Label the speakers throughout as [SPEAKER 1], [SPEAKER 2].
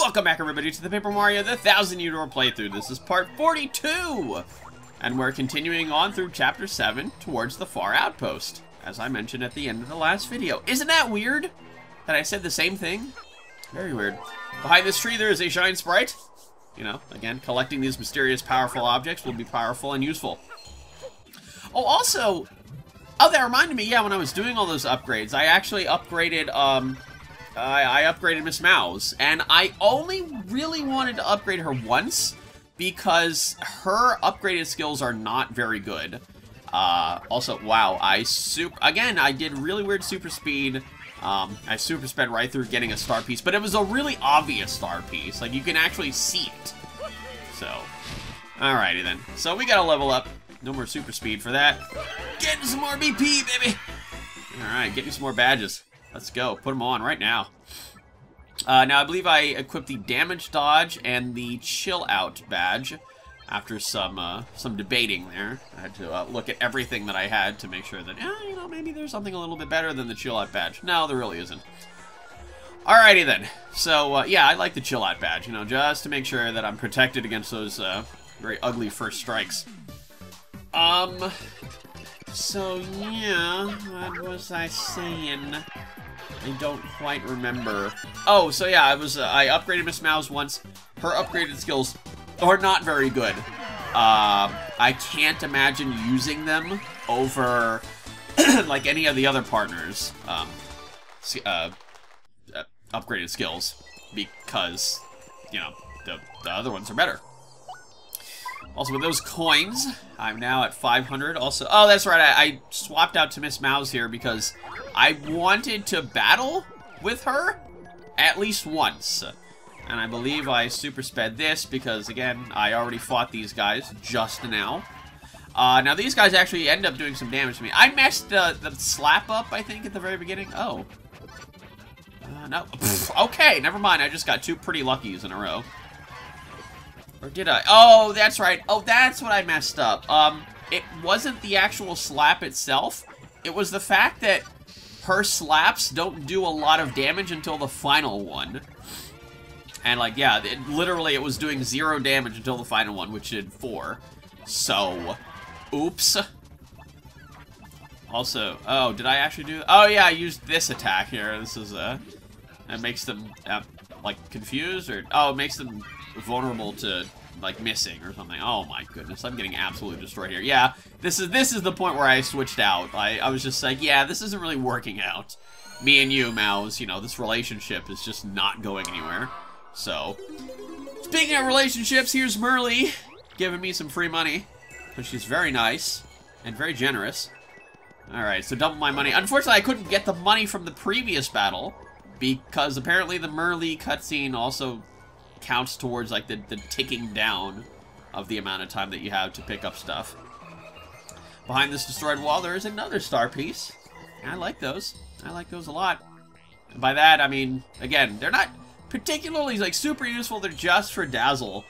[SPEAKER 1] Welcome back, everybody, to the Paper Mario the 1000-Year Door playthrough. This is part 42! And we're continuing on through Chapter 7 towards the far outpost, as I mentioned at the end of the last video. Isn't that weird that I said the same thing? Very weird. Behind this tree there is a giant sprite. You know, again, collecting these mysterious powerful objects will be powerful and useful. Oh, also... Oh, that reminded me, yeah, when I was doing all those upgrades, I actually upgraded, I upgraded Miss Mouse, and I only really wanted to upgrade her once, because her upgraded skills are not very good. Also, wow, again, I did really weird super speed. I super sped right through getting a star piece, but it was a really obvious star piece. Like, you can actually see it. So, alrighty then. So, we gotta level up. No more super speed for that. Getting some more BP, baby! Alright, get me some more badges. Let's go. Put them on right now. Now, I believe I equipped the damage dodge and the chill out badge after some debating there. I had to look at everything that I had to make sure that, you know, maybe there's something a little bit better than the chill out badge. No, there really isn't. Alrighty then. So, yeah, I like the chill out badge, you know, just to make sure that I'm protected against those very ugly first strikes. So, yeah, what was I saying? I don't quite remember. Oh, so yeah, I upgraded Miss Mouse once. Her upgraded skills are not very good. I can't imagine using them over, like, any of the other partners' upgraded skills, because, you know, the other ones are better. Also, with those coins, I'm now at 500. Also, oh, that's right, I swapped out to Miss Mouse here because I wanted to battle with her at least once. And I believe I super sped this because, again, I already fought these guys just now. Now, these guys actually end up doing some damage to me. I messed the slap up, I think, at the very beginning. Oh. No. Okay, never mind. I just got two pretty luckies in a row. Or did I? Oh, that's right. Oh, that's what I messed up. It wasn't the actual slap itself. It was the fact that her slaps don't do a lot of damage until the final one. And, like, yeah, literally it was doing 0 damage until the final one, which did 4. So, oops. Also, oh, did I actually do... Oh, yeah, I used this attack here. This is, it makes them, like, confused, or... Oh, it makes them vulnerable to, like, missing or something. Oh my goodness, I'm getting absolutely destroyed here. Yeah, this is the point where I switched out. I was just like, yeah, this isn't really working out. Me and you, Mouse, you know, this relationship is just not going anywhere. So, speaking of relationships, here's Merly giving me some free money, because she's very nice and very generous. Alright, so double my money. Unfortunately, I couldn't get the money from the previous battle, because apparently the Merly cutscene also counts towards, like, the ticking down of the amount of time that you have to pick up stuff. Behind this destroyed wall, there is another star piece. And I like those. I like those a lot. And by that, I mean, again, they're not particularly, like, super useful. They're just for Dazzle.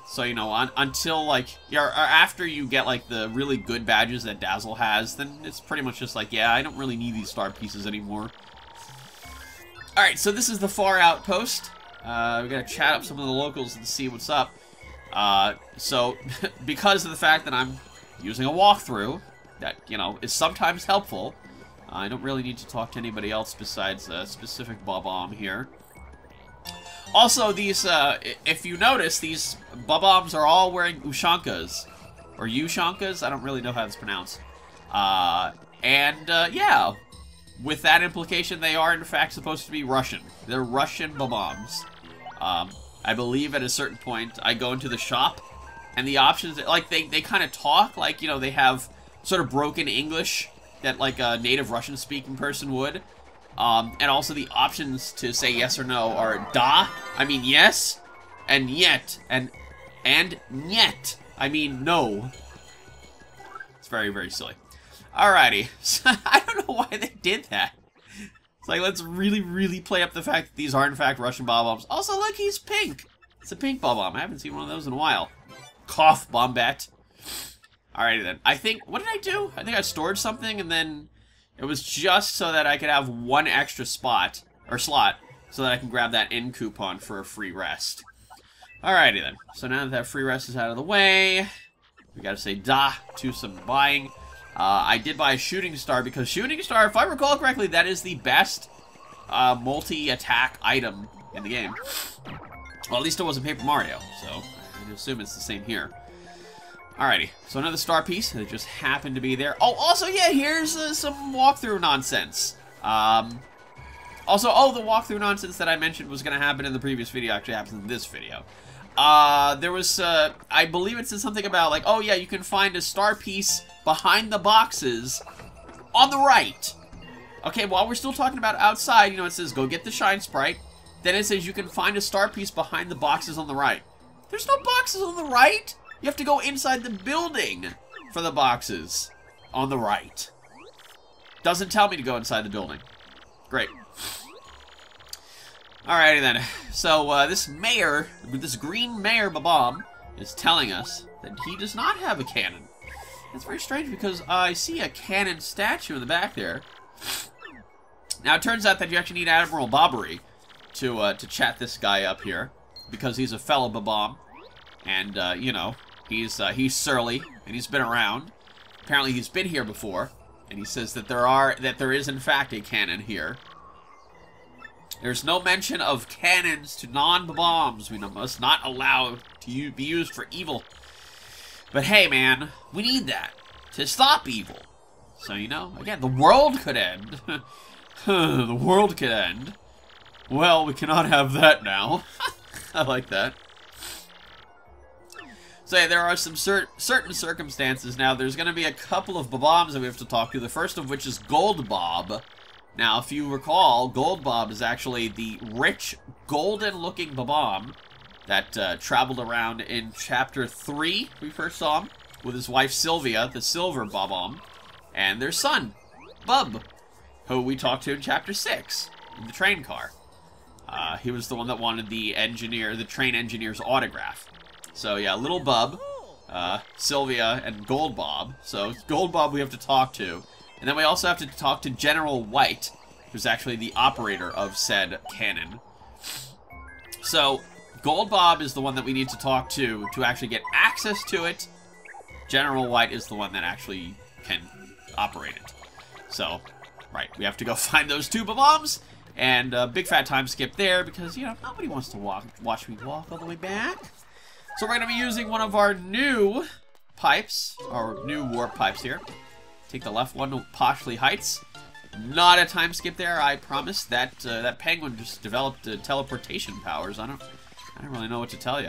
[SPEAKER 1] So, you know, until, like, or after you get, like, the really good badges that Dazzle has, then it's pretty much just like, yeah, I don't really need these star pieces anymore. Alright, so this is the far outpost. We gotta chat up some of the locals and see what's up. So, because of the fact that I'm using a walkthrough, that, you know, is sometimes helpful, I don't really need to talk to anybody else besides a specific Bob-omb here. Also, these, if you notice, these Bob-ombs are all wearing Ushankas. Or Ushankas? I don't really know how it's pronounced. Yeah. With that implication, they are, in fact, supposed to be Russian. They're Russian Bob-ombs. I believe at a certain point, I go into the shop, and the options, like, they kind of talk, like, you know, they have sort of broken English that, like, a native Russian-speaking person would. And also the options to say yes or no are da, I mean yes, and yet, and nyet, I mean no. It's very, very silly. Alrighty, so I don't know why they did that. It's like, let's really, really play up the fact that these are, in fact, Russian Bob-ombs. Also, look, he's pink. It's a pink Bob-omb. I haven't seen one of those in a while. Cough, Bombat. Alrighty, then. I think, what did I do? I think I stored something, and then it was just so that I could have one extra spot, or slot, so that I can grab that in coupon for a free rest. Alrighty then. So now that free rest is out of the way, we gotta say da to some buying. I did buy a Shooting Star because Shooting Star, if I recall correctly, that is the best multi-attack item in the game. Well, at least it wasn't Paper Mario, so I assume it's the same here. Alrighty, so another star piece that just happened to be there. Oh, also, yeah, here's some walkthrough nonsense. Also, the walkthrough nonsense that I mentioned was going to happen in the previous video actually happens in this video. There was, I believe it said something about, like, oh yeah, you can find a star piece behind the boxes on the right. Okay, while we're still talking about outside, you know, it says go get the Shine Sprite. Then it says you can find a star piece behind the boxes on the right. There's no boxes on the right. You have to go inside the building for the boxes on the right. Doesn't tell me to go inside the building. Great. Alrighty then. So, this mayor, this green mayor Babam, is telling us that he does not have a cannon. It's very strange because I see a cannon statue in the back there. Now, it turns out that you actually need Admiral Bobbery to chat this guy up here, because he's a fellow Babam, and, you know, he's surly, and he's been around. Apparently he's been here before, and he says that there is in fact a cannon here. There's no mention of cannons to non-Babams. We must not allow to be used for evil. But hey, man, we need that to stop evil. So, you know, again, the world could end. The world could end. Well, we cannot have that now. I like that. So yeah, there are some certain circumstances now. There's going to be a couple of Babams that we have to talk to. The first of which is Gold Bob. Now, if you recall, Gold Bob is actually the rich, golden-looking Babam that traveled around in Chapter 3, we first saw him, with his wife Sylvia, the Silver Babam, and their son, Bub, who we talked to in Chapter 6, in the train car. He was the one that wanted the train engineer's autograph. So yeah, little Bub, Sylvia, and Gold Bob. So Gold Bob we have to talk to. And then we also have to talk to General White, who's actually the operator of said cannon. So, Gold Bob is the one that we need to talk to actually get access to it. General White is the one that actually can operate it. So, right, we have to go find those two Babams, and big fat time skip there, because, you know, nobody wants to watch me walk all the way back. So we're going to be using one of our new pipes, our new warp pipes here. Take the left one to Poshley Heights. Not a time skip there, I promise. That penguin just developed teleportation powers. I don't really know what to tell you.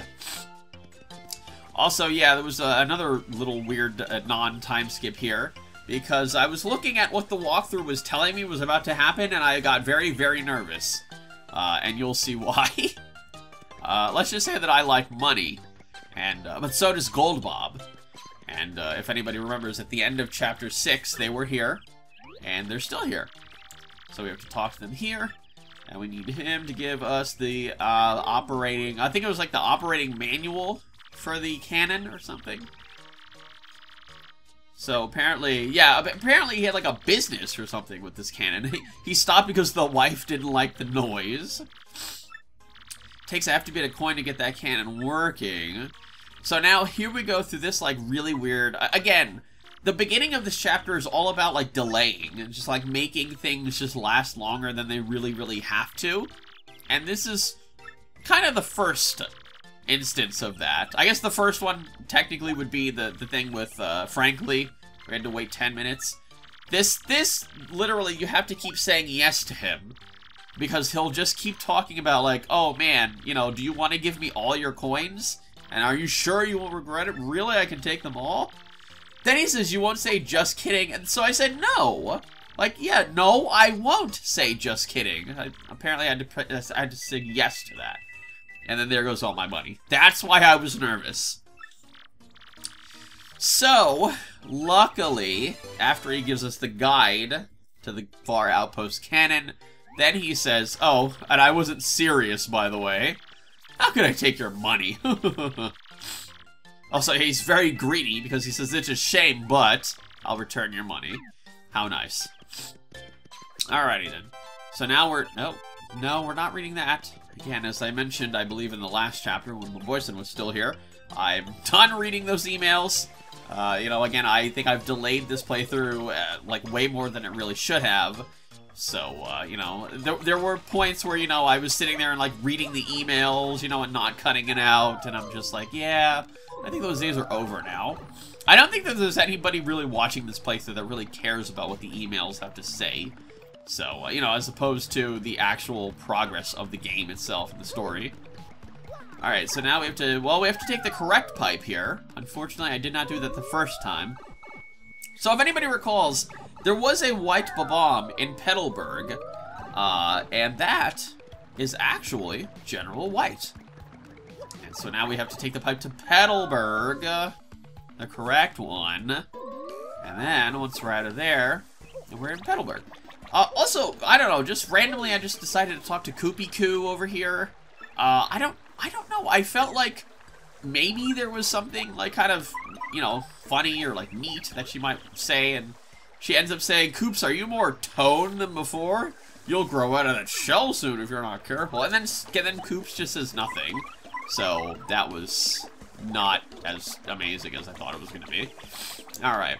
[SPEAKER 1] Also, yeah, there was another little weird non-time skip here, because I was looking at what the walkthrough was telling me was about to happen, and I got very, very nervous. And you'll see why. Let's just say that I like money, and but so does Gold Bob. And if anybody remembers, at the end of Chapter 6, they were here, and they're still here. So we have to talk to them here, and we need him to give us the operating... I think it was like the operating manual for the cannon or something. So apparently, yeah, apparently he had like a business or something with this cannon. He stopped because the wife didn't like the noise. Takes a hefty bit of coin to get that cannon working. So now, here we go through this, like, really weird... Again, the beginning of this chapter is all about, like, delaying, and just, like, making things just last longer than they really, really have to. And this is kind of the first instance of that. I guess the first one, technically, would be the thing with, Frankly. We had to wait 10 minutes. This, literally, you have to keep saying yes to him. Because he'll just keep talking about, like, oh, man, you know, do you want to give me all your coins? And are you sure you won't regret it? Really, I can take them all? Then he says, you won't say just kidding. And so I said, no. Like, yeah, no, I won't say just kidding. Apparently, I had to say yes to that. And then there goes all my money. That's why I was nervous. So, luckily, after he gives us the guide to the far outpost cannon, then he says, oh, and I wasn't serious, by the way. How could I take your money? Also, he's very greedy because he says it's a shame, but I'll return your money. How nice. Alrighty then. So now we're... Oh, No, we're not reading that. Again, as I mentioned, I believe in the last chapter when Boyson was still here, I'm done reading those emails. You know, again, I think I've delayed this playthrough, like, way more than it really should have. So, you know, there were points where, you know, I was sitting there and, like, reading the emails, you know, and not cutting it out, and I'm just like, yeah, I think those days are over now. I don't think that there's anybody really watching this playthrough that really cares about what the emails have to say. So, you know, as opposed to the actual progress of the game itself and the story. Alright, so now we have to, well, we have to take the correct pipe here. Unfortunately, I did not do that the first time. So if anybody recalls, there was a white bomb in Petalburg, and that is actually General White. And so now we have to take the pipe to Petalburg, the correct one. And then, once we're out of there, we're in Petalburg. Also, I don't know, just randomly I just decided to talk to Koopy Koo over here. I don't know, I felt like maybe there was something, like, kind of, you know, funny or, like, neat that she might say, and she ends up saying, Koops, are you more toned than before? You'll grow out of that shell soon if you're not careful. And then Koops just says nothing. So, that was not as amazing as I thought it was going to be. Alright.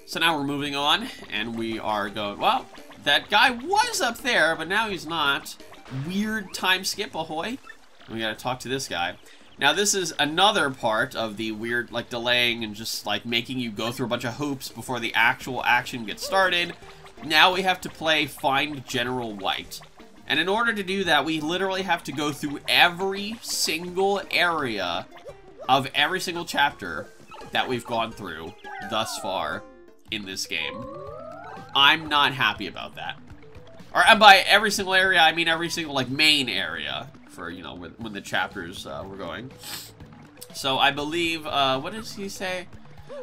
[SPEAKER 1] So now we're moving on, and we are going, well, that guy was up there, but now he's not. Weird time skip, ahoy. We gotta talk to this guy. Now this is another part of the weird, like, delaying and just, like, making you go through a bunch of hoops before the actual action gets started. Now we have to play Find General White. And in order to do that, we literally have to go through every single area of every single chapter that we've gone through thus far in this game. I'm not happy about that. Or, and by every single area, I mean every single, like, main area for, you know, when the chapters were going. So I believe, what does he say?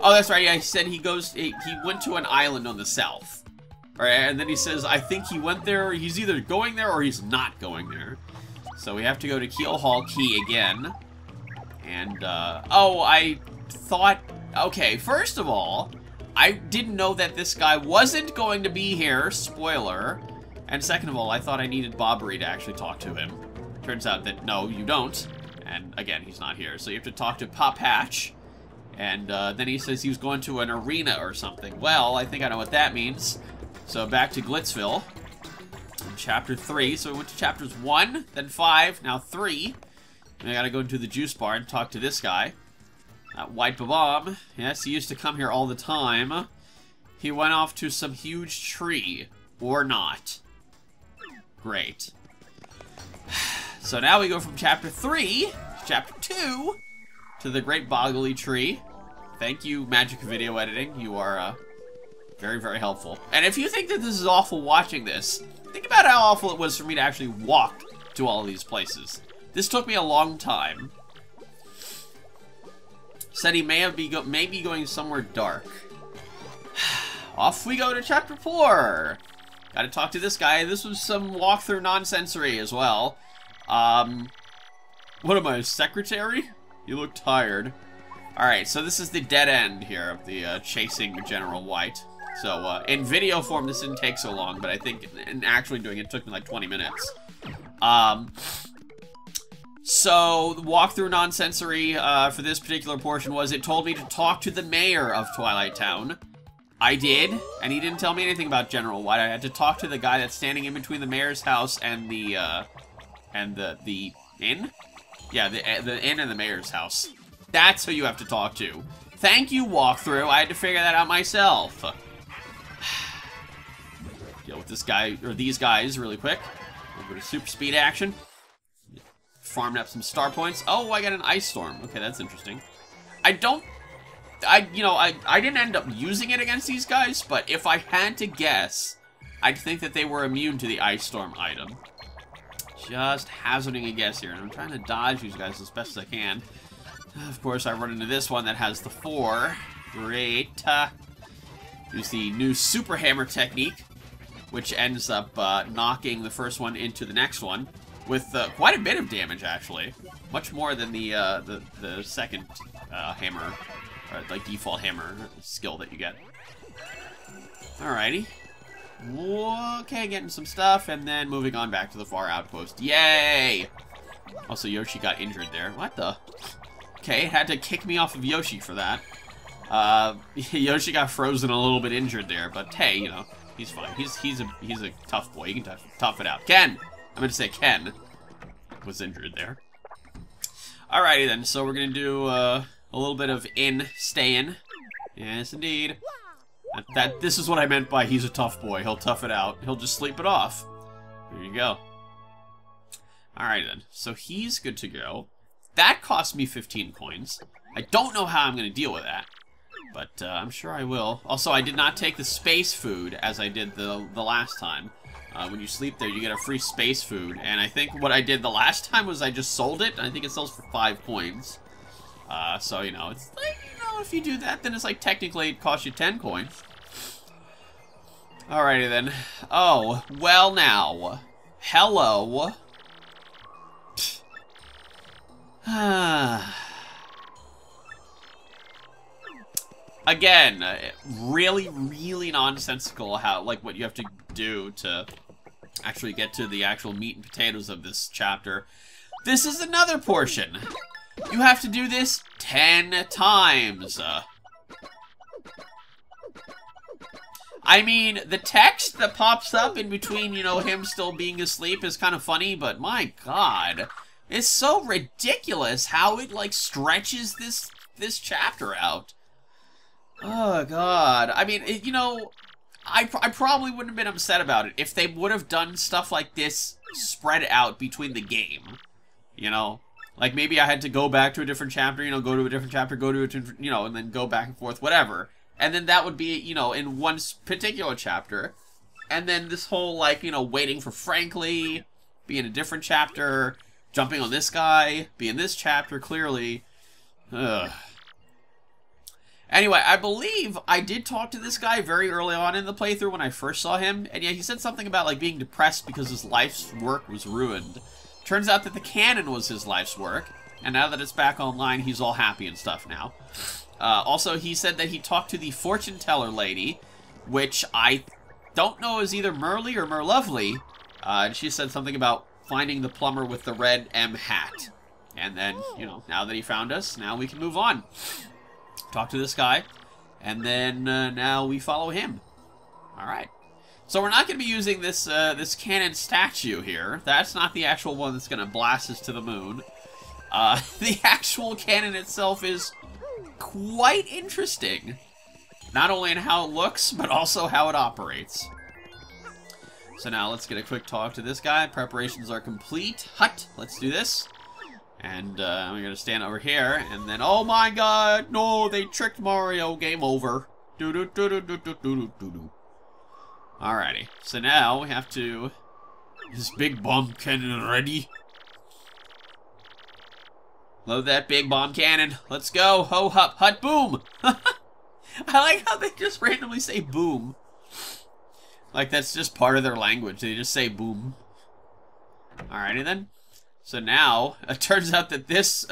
[SPEAKER 1] Oh, that's right, yeah, he said he went to an island on the south. All right, and then he says, I think he went there, he's either going there or he's not going there. So we have to go to Keel Hall Key again. And, oh, I thought, okay, first of all, I didn't know that this guy wasn't going to be here, spoiler. And second of all, I thought I needed Bobbery to actually talk to him. Turns out that, no, you don't. And again, he's not here. So you have to talk to Pop Hatch. And then he says he was going to an arena or something. Well, I think I know what that means. So back to Glitzville. In Chapter 3. So we went to Chapters 1, then 5, now 3. And I gotta go into the juice bar and talk to this guy. White Bomb. Yes, he used to come here all the time. He went off to some huge tree. Or not. Great. So now we go from Chapter 3 to Chapter 2 to the Great Boggly Tree. Thank you, Magic Video Editing. You are very, very helpful. And if you think that this is awful watching this, think about how awful it was for me to actually walk to all of these places. This took me a long time. Said he may be going somewhere dark. Off we go to Chapter 4. Gotta talk to this guy. This was some walkthrough nonsensory as well. What am I, a secretary? You look tired. Alright, so this is the dead end here of the chasing General White. So, in video form, this didn't take so long, but I think in actually doing it took me like 20 minutes. So, the walkthrough nonsensory for this particular portion was it told me to talk to the mayor of Twilight Town. I did, and he didn't tell me anything about General White. I had to talk to the guy that's standing in between the mayor's house and the inn? Yeah, the inn and the mayor's house. That's who you have to talk to. Thank you, walkthrough. I had to figure that out myself. Deal with this guy, or these guys, really quick. A little bit of super speed action. Farming up some star points. Oh, I got an ice storm. Okay, that's interesting. I didn't end up using it against these guys, but if I had to guess, I'd think that they were immune to the ice storm item. Just hazarding a guess here, and I'm trying to dodge these guys as best as I can. Of course, I run into this one that has the 4. Great. Use the new Super Hammer technique, which ends up knocking the first one into the next one with quite a bit of damage, actually. Much more than the second hammer, or like default hammer skill that you get. Alrighty. Okay, getting some stuff, and then moving on back to the far outpost. Yay! Also, Yoshi got injured there. What the? Okay, had to kick me off of Yoshi for that. Yoshi got frozen a little bit injured there, but hey, you know, he's fine. He's a tough boy. He can tough it out. Ken! I'm gonna say Ken was injured there. Alrighty then, so we're gonna do a little bit of stay in. Yes, indeed. This is what I meant by he's a tough boy. He'll tough it out. He'll just sleep it off. There you go. Alright then, so he's good to go. That cost me 15 coins. I don't know how I'm going to deal with that, but I'm sure I will. Also, I did not take the space food as I did the last time. When you sleep there, you get a free space food, and I think what I did the last time was I just sold it. I think it sells for 5 coins. So, you know, it's like, you know, if you do that, then it's like technically it costs you 10 coins. Alrighty then. Oh, well now. Hello. Again, really, really nonsensical how, like, what you have to do to actually get to the actual meat and potatoes of this chapter. This is another portion. You have to do this 10 times. I mean, the text that pops up in between, you know, him still being asleep is kind of funny, but my god. It's so ridiculous how it, like, stretches this chapter out. Oh, God. I mean, you know, I probably wouldn't have been upset about it if they would have done stuff like this spread out between the game. You know? Like, maybe I had to go back to a different chapter, you know, go to a different chapter, go to a different, you know, and then go back and forth, whatever. And then that would be, you know, in one particular chapter. And then this whole, like, you know, waiting for Frankly, be in a different chapter, jumping on this guy, be in this chapter, clearly. Ugh. Anyway, I believe I did talk to this guy very early on in the playthrough when I first saw him. And yeah, he said something about, like, being depressed because his life's work was ruined. Turns out that the cannon was his life's work. And now that it's back online, he's all happy and stuff now. Also, he said that he talked to the fortune teller lady, which I don't know is either Merly or Merlovely. And she said something about finding the plumber with the red M hat. And then, you know, now that he found us, now we can move on. Talk to this guy. And then now we follow him. Alright. So we're not going to be using this this cannon statue here. That's not the actual one that's going to blast us to the moon. The actual cannon itself is quite interesting. Not only in how it looks, but also how it operates. So now let's get a quick talk to this guy. Preparations are complete. Hut, let's do this. And we're gonna stand over here, and then, oh my god, no, they tricked Mario, game over. Alrighty, so now we have to, this big bomb cannon ready? Load that big bomb cannon. Let's go. Ho, hup, hut, boom. I like how they just randomly say boom. Like that's just part of their language. They just say boom. Alrighty then. So now, it turns out that this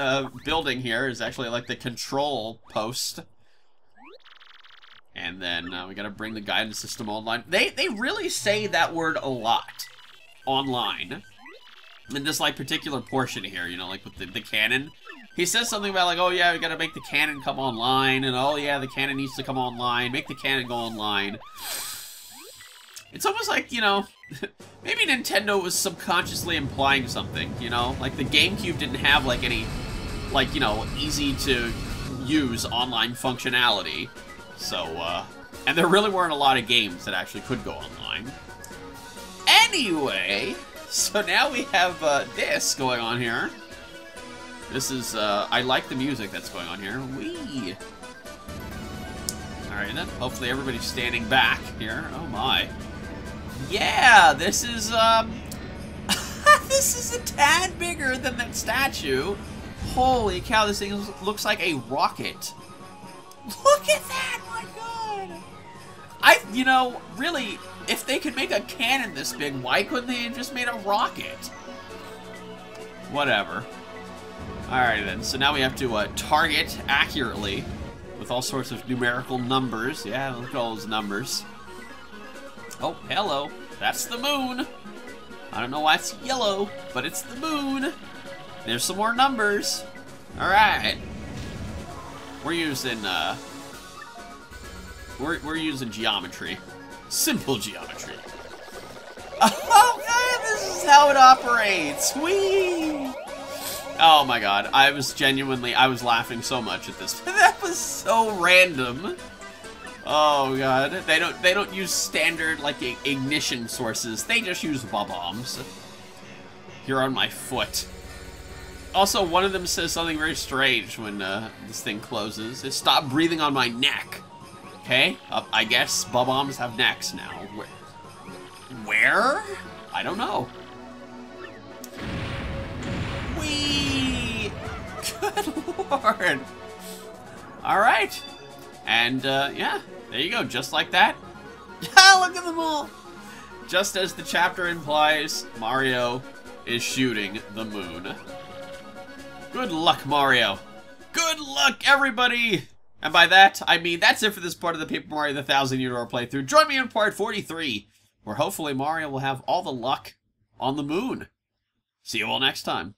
[SPEAKER 1] building here is actually like the control post. And then we gotta bring the guidance system online. They really say that word a lot. Online. In this like particular portion here, you know, like with the cannon. He says something about like, oh yeah, we gotta make the cannon come online, and oh yeah, the cannon needs to come online, make the cannon go online. It's almost like, you know, maybe Nintendo was subconsciously implying something, you know? Like the GameCube didn't have like any, like, you know, easy to use online functionality. So, and there really weren't a lot of games that actually could go online. Anyway, so now we have this going on here. This is, I like the music that's going on here. Whee! Alright then, hopefully everybody's standing back here. Oh my. Yeah, this is, this is a tad bigger than that statue. Holy cow, this thing looks like a rocket. Look at that, my god! You know, really, if they could make a cannon this big, why couldn't they have just made a rocket? Whatever. Alright then, so now we have to target accurately with all sorts of numerical numbers. Yeah, look at all those numbers. Oh, hello. That's the moon. I don't know why it's yellow, but it's the moon. There's some more numbers. Alright. We're using, we're using geometry. Simple geometry. Oh, this is how it operates. Whee! Oh my god, I was laughing so much at this. That was so random. Oh god, they don't use standard like ignition sources. They just use bombs. You're on my foot. Also, one of them says something very strange when this thing closes. It stopped breathing on my neck. Okay, I guess bombs have necks now. Where? I don't know. Whee! Good lord. Alright. And, yeah, there you go, just like that. Look at them all! Just as the chapter implies, Mario is shooting the moon. Good luck, Mario. Good luck, everybody! And by that, I mean that's it for this part of the Paper Mario the 1000-Year Door playthrough. Join me in part 43, where hopefully Mario will have all the luck on the moon. See you all next time.